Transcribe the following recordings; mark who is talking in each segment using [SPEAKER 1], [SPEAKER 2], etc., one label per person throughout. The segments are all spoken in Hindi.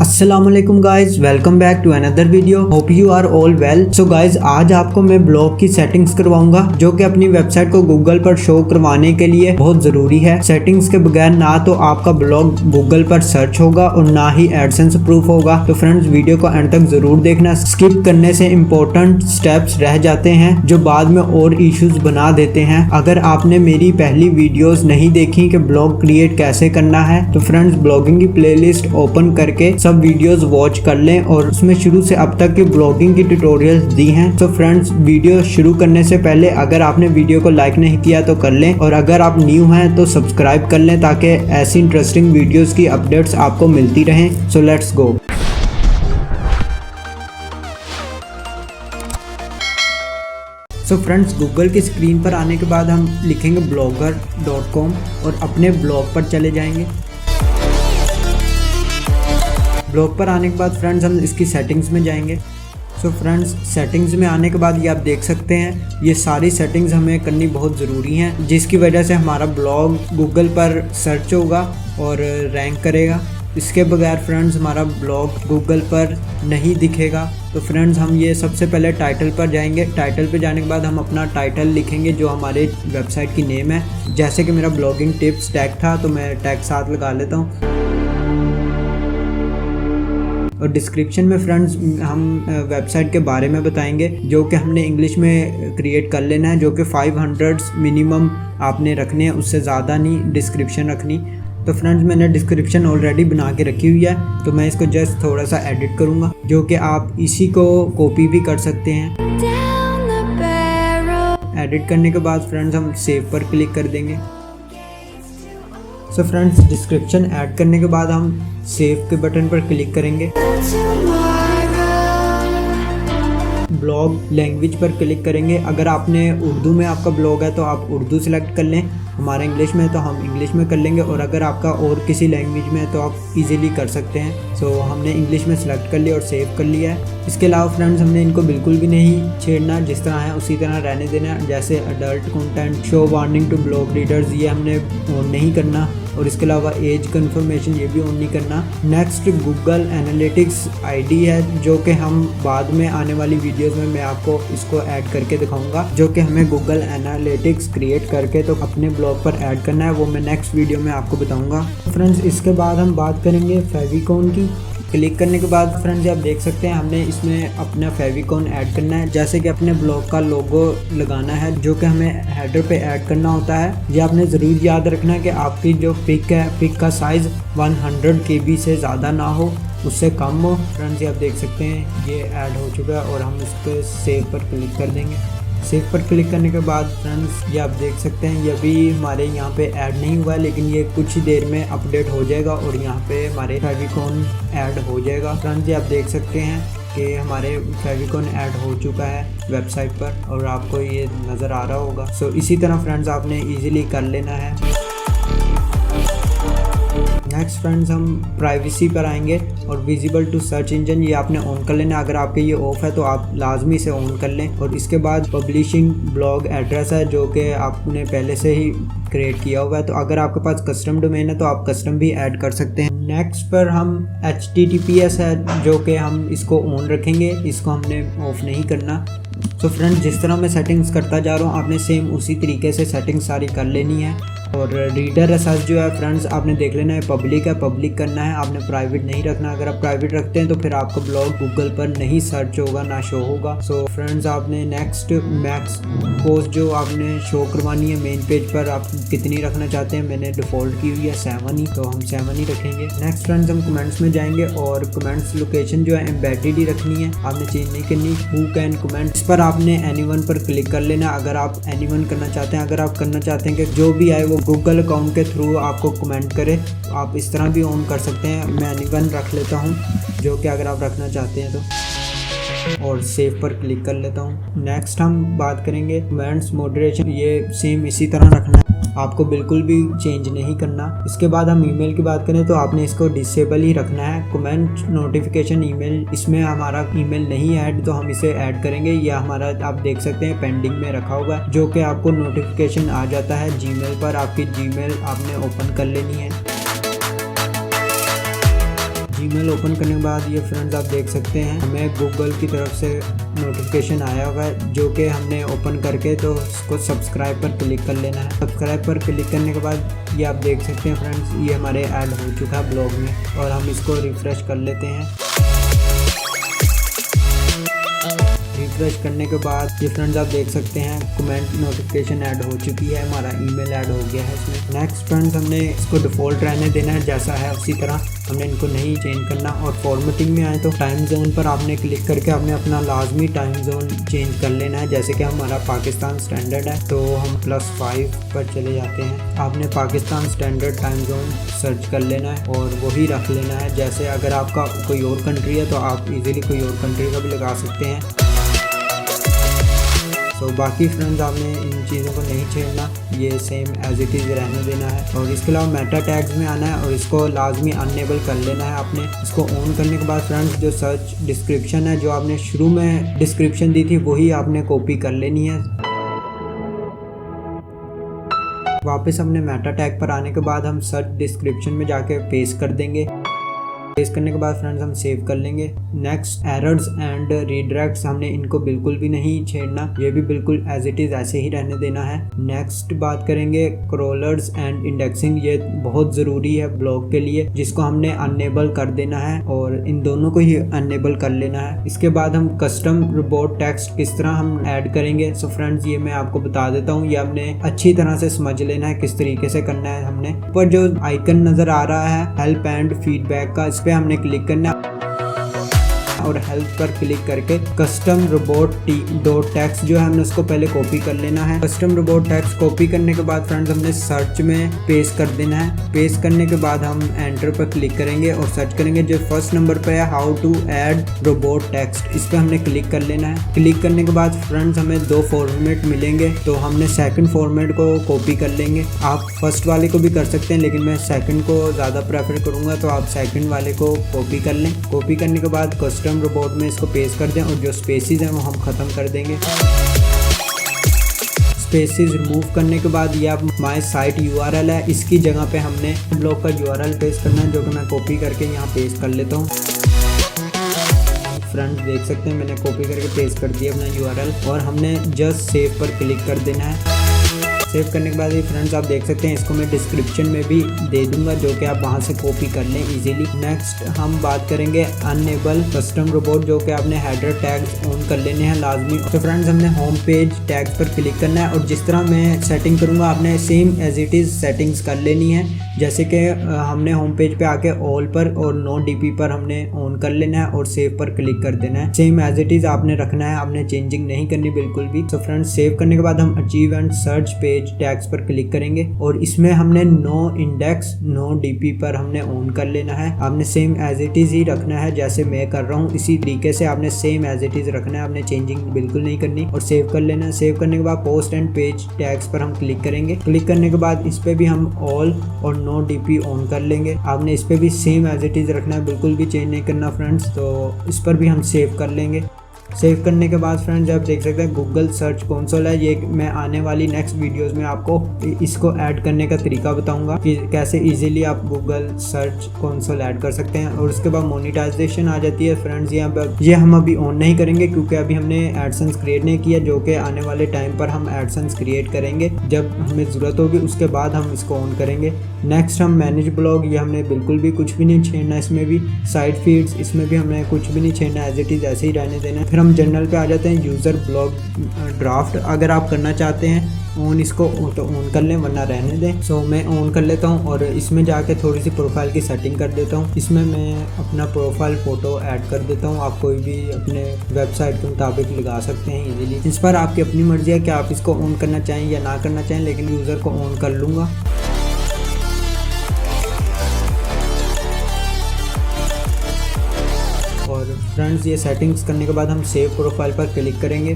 [SPEAKER 1] अस्सलामुअलैकुम guys, welcome back to another video. Hope you are all well. So guys, आज आपको मैं ब्लॉग की सेटिंग्स करवाऊंगा जो कि अपनी वेबसाइट को गूगल पर शो करवाने के लिए बहुत जरूरी है। सेटिंग्स के बगैर ना तो आपका ब्लॉग गूगल पर सर्च होगा और ना ही एडसेंस प्रूफ होगा। तो फ्रेंड्स, वीडियो को एंड तक जरूर देखना। स्किप करने से इम्पोर्टेंट स्टेप्स रह जाते हैं जो बाद में और इश्यूज बना देते हैं। अगर आपने मेरी पहली वीडियोस नहीं देखी कि ब्लॉग क्रिएट कैसे करना है, तो फ्रेंड्स ब्लॉगिंग की प्लेलिस्ट ओपन करके सब वीडियोस वॉच कर लें और उसमें शुरू से अब तक की ब्लॉगिंग की ट्यूटोरियल्स दी हैं। तो फ्रेंड्स, वीडियो शुरू करने से पहले अगर आपने वीडियो को लाइक नहीं किया तो कर लें, और अगर आप न्यू हैं तो सब्सक्राइब कर लें ताकि ऐसी इंटरेस्टिंग वीडियोस की अपडेट्स आपको मिलती रहें। So let's go. So friends, Google की स्क्रीन पर आने के बाद हम लिखेंगे blogger.com और अपने ब्लॉग पर चले जाएंगे। ब्लॉग पर आने के बाद फ्रेंड्स हम इसकी सेटिंग्स में जाएंगे। सो फ्रेंड्स, सेटिंग्स में आने के बाद ये आप देख सकते हैं, ये सारी सेटिंग्स हमें करनी बहुत ज़रूरी हैं, जिसकी वजह से हमारा ब्लॉग गूगल पर सर्च होगा और रैंक करेगा। इसके बगैर फ्रेंड्स हमारा ब्लॉग गूगल पर नहीं दिखेगा। तो फ्रेंड्स, हम ये सबसे पहले टाइटल पर जाएंगे। टाइटल पर जाने के बाद हम अपना टाइटल लिखेंगे जो हमारे वेबसाइट की नेम है। जैसे कि मेरा ब्लॉगिंग टिप्स टैग था तो मैं टैग साथ लगा लेता हूँ। और डिस्क्रिप्शन में फ्रेंड्स हम वेबसाइट के बारे में बताएंगे जो कि हमने इंग्लिश में क्रिएट कर लेना है, जो कि 500 मिनिमम आपने रखने हैं, उससे ज़्यादा नहीं डिस्क्रिप्शन रखनी। तो फ्रेंड्स, मैंने डिस्क्रिप्शन ऑलरेडी बना के रखी हुई है, तो मैं इसको जस्ट थोड़ा सा एडिट करूँगा, जो कि आप इसी को कॉपी भी कर सकते हैं। एडिट करने के बाद फ्रेंड्स हम सेव पर क्लिक कर देंगे। सो फ्रेंड्स, डिस्क्रिप्शन ऐड करने के बाद हम सेव के बटन पर क्लिक करेंगे। ब्लॉग लैंग्वेज पर क्लिक करेंगे। अगर आपने उर्दू में आपका ब्लॉग है तो आप उर्दू सेलेक्ट कर लें, हमारा इंग्लिश में है तो हम इंग्लिश में कर लेंगे, और अगर आपका और किसी लैंग्वेज में है तो आप इजीली कर सकते हैं। सो हमने इंग्लिश में सेलेक्ट कर लिया और सेव कर लिया है। इसके अलावा फ्रेंड्स, हमने इनको बिल्कुल भी नहीं छेड़ना, जिस तरह है उसी तरह रहने देना। जैसे adult content, show warning to blog readers, ये हमने ऑन नहीं करना, और इसके अलावा एज कन्फर्मेशन ये भी ऑन नहीं करना। नेक्स्ट गूगल एनालिटिक्स आईडी है, जो कि हम बाद में आने वाली वीडियोस में मैं आपको इसको ऐड करके दिखाऊंगा, जो कि हमें गूगल एनालिटिक्स क्रिएट करके तो अपने ब्लॉग पर ऐड करना है, वो मैं नेक्स्ट वीडियो में आपको बताऊंगा। फ्रेंड्स, इसके बाद हम बात करेंगे फेविकॉन की। क्लिक करने के बाद फ्रेंड्स आप देख सकते हैं हमने इसमें अपना फेविकॉन ऐड करना है। जैसे कि अपने ब्लॉग का लोगो लगाना है, जो कि हमें हेडर पे ऐड करना होता है। ये आपने ज़रूर याद रखना है कि आपकी जो पिक है, पिक का साइज़ 100 KB से ज़्यादा ना हो, उससे कम हो। फ्रेंड्स, ये आप देख सकते हैं ये ऐड हो चुका है, और हम इस पर सेव पर क्लिक कर देंगे। सेव पर क्लिक करने के बाद फ्रेंड्स ये आप देख सकते हैं, ये भी हमारे यहाँ पे ऐड नहीं हुआ है, लेकिन ये कुछ ही देर में अपडेट हो जाएगा और यहाँ पे हमारे फेविकॉन ऐड हो जाएगा। फ्रेंड्स, ये आप देख सकते हैं कि हमारे फेविकॉन ऐड हो चुका है वेबसाइट पर, और आपको ये नज़र आ रहा होगा। सो इसी तरह फ्रेंड्स आपने ईजिली कर लेना है। नेक्स्ट फ्रेंड्स हम प्राइवेसी पर आएंगे, और विजिबल टू सर्च इंजन ये आपने ऑन कर लेना। अगर आपके ये ऑफ है तो आप लाजमी से ऑन कर लें। और इसके बाद पब्लिशिंग ब्लॉग एड्रेस है, जो कि आपने पहले से ही क्रिएट किया हुआ है, तो अगर आपके पास कस्टम डोमेन है तो आप कस्टम भी ऐड कर सकते हैं। नेक्स्ट पर हम HTTPS है, जो कि हम इसको ऑन रखेंगे, इसको हमने ऑफ नहीं करना। तो फ्रेंड्स, जिस तरह मैं सेटिंग्स करता जा रहा हूँ, आपने सेम उसी तरीके से सेटिंग्स सारी कर लेनी है। और रीडर एसेस जो है फ्रेंड्स आपने देख लेना है, पब्लिक है, पब्लिक करना है, आपने प्राइवेट नहीं रखना। अगर आप प्राइवेट रखते हैं तो फिर आपका ब्लॉग गूगल पर नहीं सर्च होगा, ना शो होगा। सो फ्रेंड्स, आपने नेक्स्ट मैक्स पोस्ट जो आपने शो करवानी है मेन पेज पर, आप कितनी रखना चाहते हैं, मैंने डिफ़ॉल्ट की हुई है 7 ही, तो हम 7 ही रखेंगे। नेक्स्ट फ्रेंड्स हम कमेंट्स में जाएंगे, और कमेंट्स लोकेशन जो है एम्बेडेड ही रखनी है, आपने चेंज नहीं करनी। हु कैन कमेंट, इस पर आपने एनीवन पर क्लिक कर लेना अगर आप एनीवन करना चाहते हैं। अगर आप करना चाहते हैं कि जो भी आए वो गूगल अकाउंट के थ्रू आपको कमेंट करे, तो आप इस तरह भी ऑन कर सकते हैं। मैं एनीवन रख लेता हूँ, जो कि अगर आप रखना चाहते हैं तो, और सेव पर क्लिक कर लेता हूँ। नेक्स्ट हम बात करेंगे कमेंट्स मॉडरेशन, ये सेम इसी तरह रखना है, आपको बिल्कुल भी चेंज नहीं करना। इसके बाद हम ईमेल की बात करें तो आपने इसको डिसेबल ही रखना है। कमेंट नोटिफिकेशन ईमेल, इसमें हमारा ईमेल नहीं ऐड, तो हम इसे ऐड करेंगे। यह हमारा आप देख सकते हैं पेंडिंग में रखा हुआ है, जो कि आपको नोटिफिकेशन आ जाता है जीमेल पर। आपकी जीमेल आपने ओपन कर लेनी है। जीमेल ओपन करने के बाद ये फ्रेंड्स आप देख सकते हैं हमें गूगल की तरफ से नोटिफिकेशन आया होगा जो कि हमने ओपन करके तो उसको सब्सक्राइब पर क्लिक कर लेना है। सब्सक्राइब पर क्लिक करने के बाद ये आप देख सकते हैं फ्रेंड्स ये हमारे ऐड हो चुका है ब्लॉग में, और हम इसको रिफ्रेश कर लेते हैं। रिफ्रेश करने के बाद ये फ्रेंड्स आप देख सकते हैं कमेंट नोटिफिकेशन ऐड हो चुकी है, हमारा ईमेल ऐड हो गया है इसमें। नेक्स्ट फ्रेंड्स हमने इसको डिफ़ॉल्ट रहने देना है जैसा है उसी तरह, हमने इनको नहीं चेंज करना। और फॉर्मेटिंग में आए तो टाइम जोन पर आपने क्लिक करके आपने अपना लाजमी टाइम जोन चेंज कर लेना है। जैसे कि हमारा पाकिस्तान स्टैंडर्ड है तो हम +5 पर चले जाते हैं। आपने Pakistan standard time zone search कर लेना है और वही रख लेना है। जैसे अगर आपका कोई और कंट्री है तो आप इजीली कोई और कंट्री का भी लगा सकते हैं। तो बाकी फ्रेंड्स आपने इन चीज़ों को नहीं छेड़ना, ये सेम एज इट इज़ रहने देना है। और इसके अलावा मेटा टैग्स में आना है और इसको लाजमी अनेबल कर लेना है आपने। इसको ऑन करने के बाद फ्रेंड्स जो सर्च डिस्क्रिप्शन है जो आपने शुरू में डिस्क्रिप्शन दी थी वही आपने कॉपी कर लेनी है। वापस हमने मेटा टैग पर आने के बाद हम सर्च डिस्क्रिप्शन में जाके पेस्ट कर देंगे। पेस्ट करने के बाद फ्रेंड्स हम सेव कर लेंगे। नेक्स्ट एरर्स एंड रीडायरेक्ट्स हमने इनको बिल्कुल भी नहीं छेड़ना, ये भी बिल्कुल एज इट इज़ ऐसे ही रहने देना है। नेक्स्ट बात करेंगे क्रॉलर्स एंड इंडेक्सिंग, ये बहुत ज़रूरी है ब्लॉग के लिए जिसको हमने अनेबल कर देना है और इन दोनों को ही अनेबल कर लेना है। इसके बाद हम कस्टम रिपोर्ट टेक्स्ट किस तरह हम ऐड करेंगे, सो फ्रेंड्स ये मैं आपको बता देता हूँ, ये हमने अच्छी तरह से समझ लेना है किस तरीके से करना है। हमने ऊपर जो आइकन नज़र आ रहा है हेल्प एंड फीडबैक का, पे हमने क्लिक करना और हेल्प पर क्लिक करके कस्टम रोबोट डॉट टेक्स्ट जो है हमने उसको पहले कॉपी कर लेना है। कस्टम रोबोट टेक्स्ट कॉपी करने के बाद फ्रेंड्स हमने सर्च में पेस्ट कर देना है। पेस्ट करने के बाद हम एंटर पर क्लिक करेंगे और सर्च करेंगे जो फर्स्ट नंबर पे है how to add robot text, इस पर हमने क्लिक कर लेना है। क्लिक करने के बाद फ्रेंड्स हमें 2 फॉर्मेट मिलेंगे तो हमने सेकंड फॉर्मेट को कॉपी कर लेंगे। आप फर्स्ट वाले को भी कर सकते हैं लेकिन मैं सेकंड को ज़्यादा प्रेफर करूँगा तो आप सेकंड वाले को कॉपी कर लें। कॉपी करने के बाद कस्टम रोबोट में इसको पेस्ट कर दें और जो स्पेसेस हैं वो हम ख़त्म कर देंगे। स्पेसेस रिमूव करने के बाद ये अब माय साइट URL है, इसकी जगह पे हमने ब्लॉग का URL पेस्ट करना है जो कि मैं कॉपी करके यहाँ पेस्ट कर लेता हूँ। फ्रेंड्स देख सकते हैं मैंने कॉपी करके पेस्ट कर दिया अपना URL और हमने जस्ट सेव पर क्लिक कर देना है। सेव करने के बाद ये फ्रेंड्स आप देख सकते हैं इसको मैं डिस्क्रिप्शन में भी दे दूंगा जो कि आप वहां से कॉपी कर लें इजीली। नेक्स्ट हम बात करेंगे अनेबल कस्टम रोबोट जो कि आपने हेडर टैग्स ऑन कर लेने हैं लाजमी। तो फ्रेंड्स हमने होम पेज टैग्स पर क्लिक करना है और जिस तरह मैं सेटिंग करूंगा आपने same as it is settings कर लेनी है। जैसे कि हमने होम पेज पे आके ऑल पर और नो DP पर हमने ऑन कर लेना है और सेव पर क्लिक कर देना है। सेम एज इट इज़ आपने रखना है, आपने चेंजिंग नहीं करनी बिल्कुल भी। तो फ्रेंड्स सेव करने के बाद हम achieve and search page tags पर क्लिक करेंगे और इसमें हमने नो इंडेक्स नो DP पर हमने ऑन कर लेना है। आपने सेम एज इट इज़ ही रखना है जैसे मैं कर रहा हूँ, इसी तरीके से आपने सेम एज इट इज़ रखना है, आपने चेंजिंग बिल्कुल नहीं करनी और सेव कर लेना है। सेव करने के बाद पोस्ट एंड पेज टैग्स पर हम क्लिक करेंगे। क्लिक करने के बाद इस पर भी हम ऑल और नो DP ऑन कर लेंगे। आपने इस पर भी सेम एज इट इज़ रखना है, बिल्कुल भी चेंज नहीं करना फ्रेंड्स। तो इस पर भी हम सेव कर लेंगे। सेव करने के बाद फ्रेंड्स आप देख सकते हैं गूगल सर्च कंसोल है, ये मैं आने वाली नेक्स्ट वीडियोस में आपको इसको ऐड करने का तरीका बताऊंगा कि कैसे इजीली आप गूगल सर्च कंसोल ऐड कर सकते हैं। और उसके बाद मोनेटाइजेशन आ जाती है फ्रेंड्स, यहाँ पर ये हम अभी ऑन नहीं करेंगे क्योंकि अभी हमने एडसेंस क्रिएट नहीं किया, जो कि आने वाले टाइम पर हम एडसेंस क्रिएट करेंगे जब हमें ज़रूरत होगी, उसके बाद हम इसको ऑन करेंगे। नेक्स्ट हम मैनेज ब्लॉग, ये हमने बिल्कुल भी कुछ भी नहीं छेड़ना, इसमें भी साइड फीड्स इसमें भी हमने कुछ भी नहीं छेड़ना, एज इट इज़ ऐसे ही रहने देना। फिर हम जनरल पे आ जाते हैं। यूज़र ब्लॉग ड्राफ्ट अगर आप करना चाहते हैं ऑन, इसको तो ऑन कर लें वरना रहने दें। सो मैं ऑन कर लेता हूँ और इसमें जाके थोड़ी सी प्रोफाइल की सेटिंग कर देता हूँ। इसमें मैं अपना प्रोफाइल फ़ोटो ऐड कर देता हूँ, आप कोई भी अपने वेबसाइट के मुताबिक लगा सकते हैं इजीली। इस पर आपकी अपनी मर्जी है कि आप इसको ऑन करना चाहें या ना करना चाहें, लेकिन यूज़र को ऑन कर लूँगा। और फ्रेंड्स ये सेटिंग्स करने के बाद हम सेव प्रोफाइल पर क्लिक करेंगे।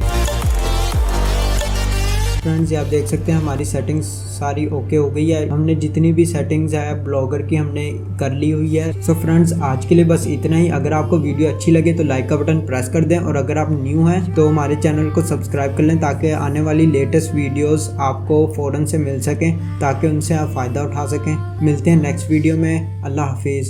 [SPEAKER 1] फ्रेंड्स ये आप देख सकते हैं हमारी सेटिंग्स सारी ओके हो गई है, हमने जितनी भी सेटिंग्स है ब्लॉगर की हमने कर ली हुई है। सो फ्रेंड्स आज के लिए बस इतना ही। अगर आपको वीडियो अच्छी लगे तो लाइक का बटन प्रेस कर दें और अगर आप न्यू हैं तो हमारे चैनल को सब्सक्राइब कर लें ताकि आने वाली लेटेस्ट वीडियोस आपको फ़ौरन से मिल सकें, ताकि उनसे आप फ़ायदा उठा सकें। मिलते हैं नेक्स्ट वीडियो में। अल्लाह हाफिज़।